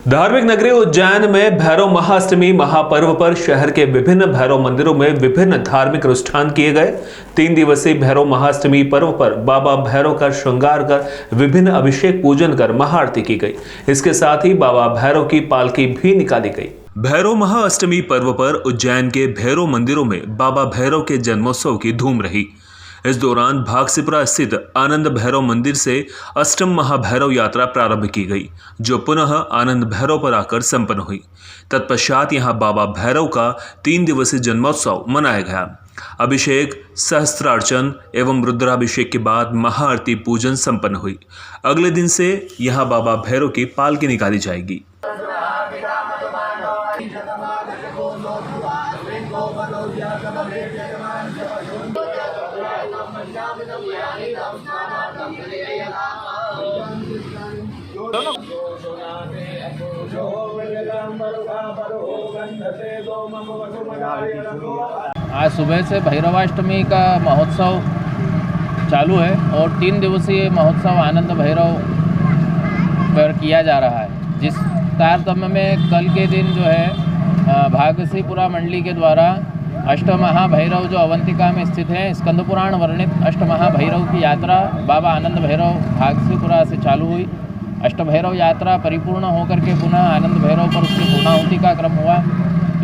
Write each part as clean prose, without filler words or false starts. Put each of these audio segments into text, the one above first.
धार्मिक नगरी उज्जैन में भैरव महाअष्टमी महापर्व पर शहर के विभिन्न भैरव मंदिरों में विभिन्न धार्मिक अनुष्ठान किए गए। 3 दिवसीय भैरव महाअष्टमी पर्व पर बाबा भैरव का श्रृंगार कर विभिन्न अभिषेक पूजन कर महाआरती की गई। इसके साथ ही बाबा भैरव की पालकी भी निकाली गई। भैरव महाअष्टमी पर्व पर उज्जैन के भैरव मंदिरों में बाबा भैरव के जन्मोत्सव की धूम रही। इस दौरान भागसिपरा स्थित आनंद भैरव मंदिर से अष्टम महाभैरव यात्रा प्रारंभ की गई, जो पुनः आनंद भैरव पर आकर संपन्न हुई। तत्पश्चात यहां बाबा भैरव का 3 दिवसीय जन्मोत्सव मनाया गया। अभिषेक, सहस्त्रार्चन एवं रुद्राभिषेक के बाद महाआरती पूजन संपन्न हुई। अगले दिन से यहां बाबा भैरव की पालकी निकाली जाएगी। आज सुबह से भैरवाष्टमी का महोत्सव चालू है और 3 दिवसीय महोत्सव आनंद भैरव पर किया जा रहा है, जिस तारतम्य में कल के दिन जो है भागसिपुरा मंडली के द्वारा अष्टमहाभैरव जो अवंतिका में स्थित है, स्कंद पुराण वर्णित अष्टमहाभैरव की यात्रा बाबा आनंद भैरव भागसिपुरा से चालू हुई। अष्टभैरव यात्रा परिपूर्ण होकर के पुनः आनंद भैरव पर उसकी पूर्णाहुति का क्रम हुआ।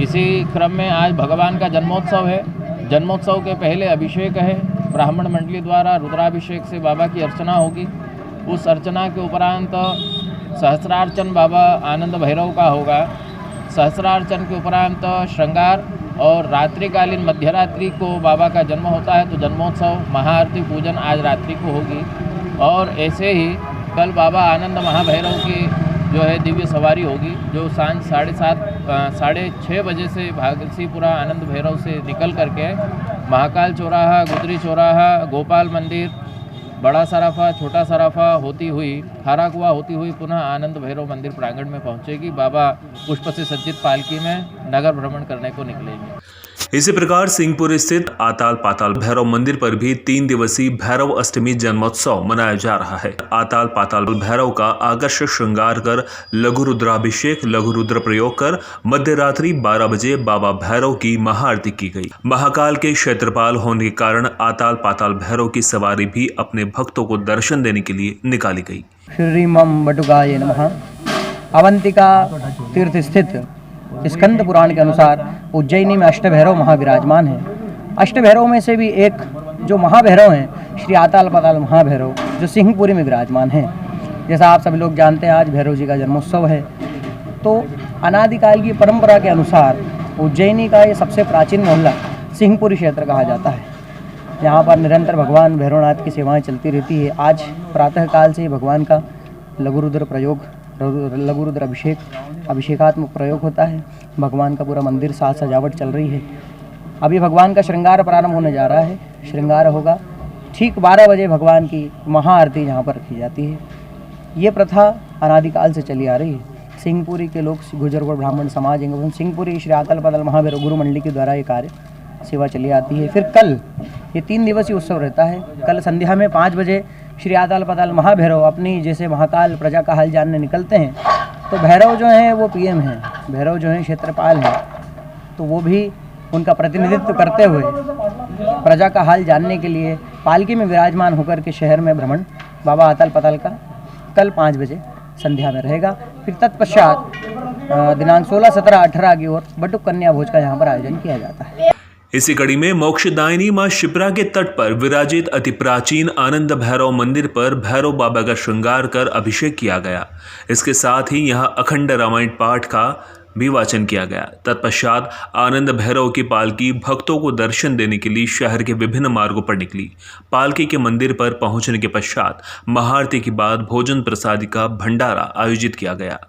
इसी क्रम में आज भगवान का जन्मोत्सव है। जन्मोत्सव के पहले अभिषेक है। ब्राह्मण मंडली द्वारा रुद्राभिषेक से बाबा की अर्चना होगी। उस अर्चना के उपरांत सहस्रार्चन बाबा आनंद भैरव का होगा। सहस्रार्चन के उपरांत श्रृंगार और रात्रिकालीन मध्यरात्रि को बाबा का जन्म होता है, तो जन्मोत्सव महाआरती पूजन आज रात्रि को होगी। और ऐसे ही कल बाबा आनंद महाभैरव की जो है दिव्य सवारी होगी, जो सांझ 6:30 बजे से भागसिपुरा आनंद भैरव से निकल करके महाकाल चौराहा, गुदरी चौराहा, गोपाल मंदिर, बड़ा सराफा, छोटा सराफा होती हुई, खाराकुआ होती हुई पुनः आनंद भैरव मंदिर प्रांगण में पहुंचेगी। बाबा पुष्प से सज्जित पालकी में नगर भ्रमण करने को निकलेंगे। इसी प्रकार सिंहपुर स्थित आताल पाताल भैरव मंदिर पर भी 3 दिवसीय भैरव अष्टमी जन्मोत्सव मनाया जा रहा है। आताल पाताल भैरव का आकर्षक श्रृंगार कर लघु रुद्राभिषेक, लघु रुद्र प्रयोग कर मध्यरात्रि 12 बजे बाबा भैरव की महाआरती की गई। महाकाल के क्षेत्रपाल होने के कारण आताल पाताल भैरव की सवारी भी अपने भक्तों को दर्शन देने के लिए निकाली गई। श्री मम बटुकाय नमः। अवंतिका तीर्थ स्थित स्कंद पुराण के अनुसार उज्जैनी में अष्टभैरव महाविराजमान हैं। अष्टभैरव में से भी एक जो महाभैरव हैं श्री आताल पाताल महाभैरव, जो सिंहपुरी में विराजमान हैं। जैसा आप सभी लोग जानते हैं, आज भैरव जी का जन्मोत्सव है। तो अनादिकाल की परंपरा के अनुसार उज्जैनी का ये सबसे प्राचीन मोहल्ला सिंहपुरी क्षेत्र कहा जाता है। यहाँ पर निरंतर भगवान भैरवनाथ की सेवाएँ चलती रहती है। आज प्रातःकाल से भगवान का लघु रुद्र प्रयोग, लघु रुद्र अभिषेकात्मक प्रयोग होता है। भगवान का पूरा मंदिर साज सजावट चल रही है। अभी भगवान का श्रृंगार प्रारंभ होने जा रहा है। श्रृंगार होगा ठीक 12 बजे। भगवान की महाआरती यहाँ पर रखी जाती है। ये प्रथा अनादिकाल से चली आ रही है। सिंहपुरी के लोग, गुर्जर और ब्राह्मण समाज एवं सिंहपुरी श्री आताल पाताल महाभैरव गुरु मंडली के द्वारा ये कार्य सेवा चली आती है। फिर कल ये 3 दिवसीय उत्सव रहता है। कल संध्या में 5 बजे श्री आताल पाताल महाभैरव अपनी जैसे महाकाल प्रजा का हाल जानने निकलते हैं, तो भैरव जो हैं वो पीएम हैं, भैरव जो हैं क्षेत्रपाल हैं, तो वो भी उनका प्रतिनिधित्व करते हुए प्रजा का हाल जानने के लिए पालकी में विराजमान होकर के शहर में भ्रमण बाबा आताल पाताल का कल 5 बजे संध्या में रहेगा। फिर तत्पश्चात दिनांक 16, 17, 18 की ओर बटुक कन्या भोज का यहाँ पर आयोजन किया जाता है। इसी कड़ी में मोक्षदायिनी मां शिप्रा के तट पर विराजित अति प्राचीन आनंद भैरव मंदिर पर भैरव बाबा का श्रृंगार कर अभिषेक किया गया। इसके साथ ही यहां अखंड रामायण पाठ का भी वाचन किया गया। तत्पश्चात आनंद भैरव की पालकी भक्तों को दर्शन देने के लिए शहर के विभिन्न मार्गों पर निकली। पालकी के मंदिर पर पहुंचने के पश्चात महाआरती के बाद भोजन प्रसादी का भंडारा आयोजित किया गया।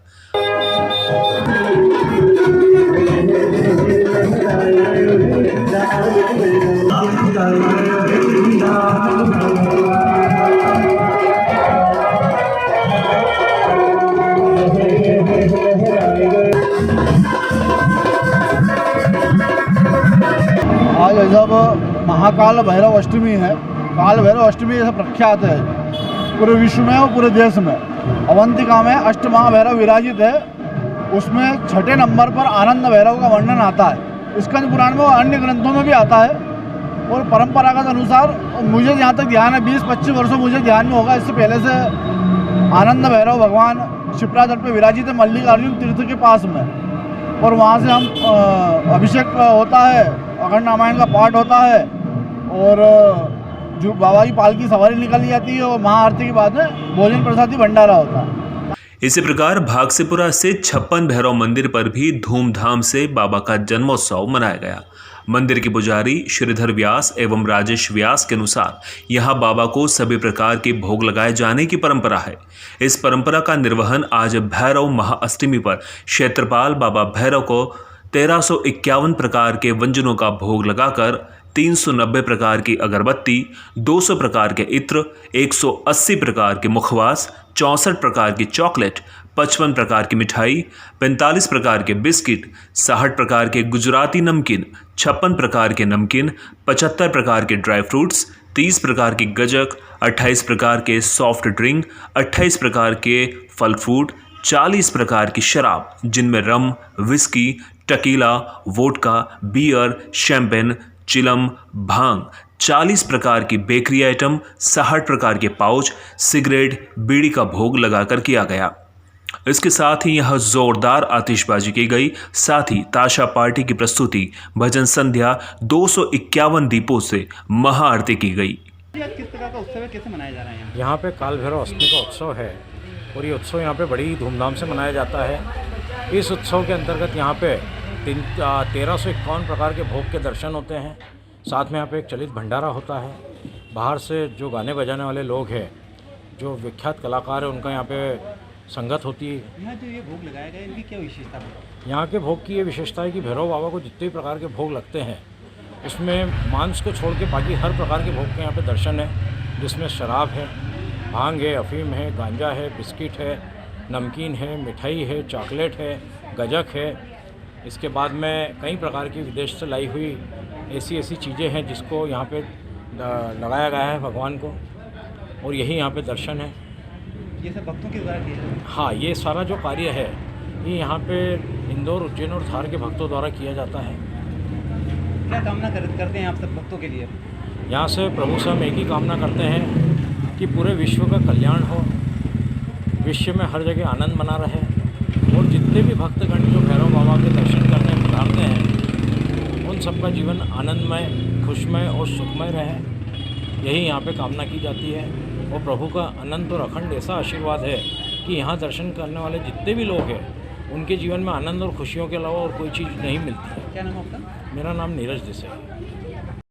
आज जब महाकाल भैरव अष्टमी है, काल भैरव अष्टमी ऐसा प्रख्यात है पूरे विश्व में और पूरे देश में। अवंतिका में अष्टमहाभैरव विराजित है। उसमें छठे नंबर पर आनंद भैरव का वर्णन आता है। स्कंद पुराण में, अन्य ग्रंथों में भी आता है। और परंपरागत अनुसार मुझे जहाँ तक ध्यान है 20-25 वर्षों मुझे ध्यान में होगा, इससे पहले से आनंद भैरव भगवान शिप्रा तट पे विराजित है मल्लिकार्जुन तीर्थ के पास में। और वहाँ से हम अभिषेक होता है, अखंड रामायण का पाठ होता है और जो बाबा की पालकी सवारी निकाली जाती है और महाआरती के बाद में भोजन प्रसादी भंडारा होता है। इसी प्रकार भागसेपुरा स्थित 56 भैरव मंदिर पर भी धूमधाम से बाबा का जन्मोत्सव मनाया गया। मंदिर के पुजारी श्रीधर व्यास एवं राजेश व्यास के अनुसार यहां बाबा को सभी प्रकार के भोग लगाए जाने की परंपरा है। इस परंपरा का निर्वहन आज भैरव महाअष्टमी पर क्षेत्रपाल बाबा भैरव को 1351 प्रकार के व्यंजनों का भोग लगाकर 390 प्रकार की अगरबत्ती, 200 प्रकार के इत्र, 180 प्रकार के मुखवास, 64 प्रकार की चॉकलेट, 55 प्रकार की मिठाई, 45 प्रकार के बिस्किट, 60 प्रकार के गुजराती नमकीन, 56 प्रकार के नमकीन, 75 प्रकार के ड्राई फ्रूट्स, 30 प्रकार की गजक, 28 प्रकार के सॉफ्ट ड्रिंक, 28 प्रकार के फल फ्रूट, 40 प्रकार की शराब जिनमें rum, whisky, tequila, vodka, beer, champagne, चिलम, भांग, 40 प्रकार की बेकरी आइटम, 60 प्रकार के पाउच, सिगरेट, बीड़ी का भोग लगाकर किया गया। इसके साथ ही यह जोरदार आतिशबाजी की गई। साथ ही ताशा पार्टी की प्रस्तुति, भजन संध्या, 251 दीपों से महाआरती की गई। किस प्रकार का उत्सव है, कैसे मनाया जा रहा है यहाँ? यहाँ पे काल भैरव अष्टमी का उत्सव है और ये उत्सव यहाँ पे बड़ी धूमधाम से मनाया जाता है। इस उत्सव के अंतर्गत यहाँ पे 1351 प्रकार के भोग के दर्शन होते हैं। साथ में यहाँ पे एक चलित भंडारा होता है। बाहर से जो गाने बजाने वाले लोग हैं, जो विख्यात कलाकार हैं, उनका यहाँ पे संगत होती है। यहाँ जो ये भोग लगाया गया है, इनकी क्या विशेषता है? यहाँ के भोग की ये विशेषता है कि भैरव बाबा को जितने भी प्रकार के भोग लगते हैं उसमें मांस को छोड़ के बाकी हर प्रकार के भोग के यहाँ पे दर्शन है, जिसमें शराब है, भांग है, अफीम है, गांजा है, बिस्किट है, नमकीन है, मिठाई है, चॉकलेट है, गजक है। इसके बाद में कई प्रकार की विदेश से लाई हुई ऐसी चीज़ें हैं जिसको यहाँ पे लगाया गया है भगवान को, और यही यहाँ पे दर्शन है। ये सब भक्तों के द्वारा किया जाता है? हाँ, ये सारा जो कार्य है ये यहाँ पे इंदौर, उज्जैन और धार के भक्तों द्वारा किया जाता है। क्या कामना करते हैं आप सब भक्तों के लिए? यहाँ से प्रभु से हम एक ही कामना करते हैं कि पूरे विश्व का कल्याण हो, विश्व में हर जगह आनंद बना रहे और जितने भी भक्तगण जो भैरव बाबा के दर्शन करने पधारते हैं उन सबका जीवन आनंदमय, खुशमय और सुखमय रहे। यही यहाँ पे कामना की जाती है और प्रभु का अनंत और अखंड ऐसा आशीर्वाद है कि यहाँ दर्शन करने वाले जितने भी लोग हैं उनके जीवन में आनंद और खुशियों के अलावा और कोई चीज़ नहीं मिलती है। क्या नाम आपका? मेरा नाम नीरज देसाई है।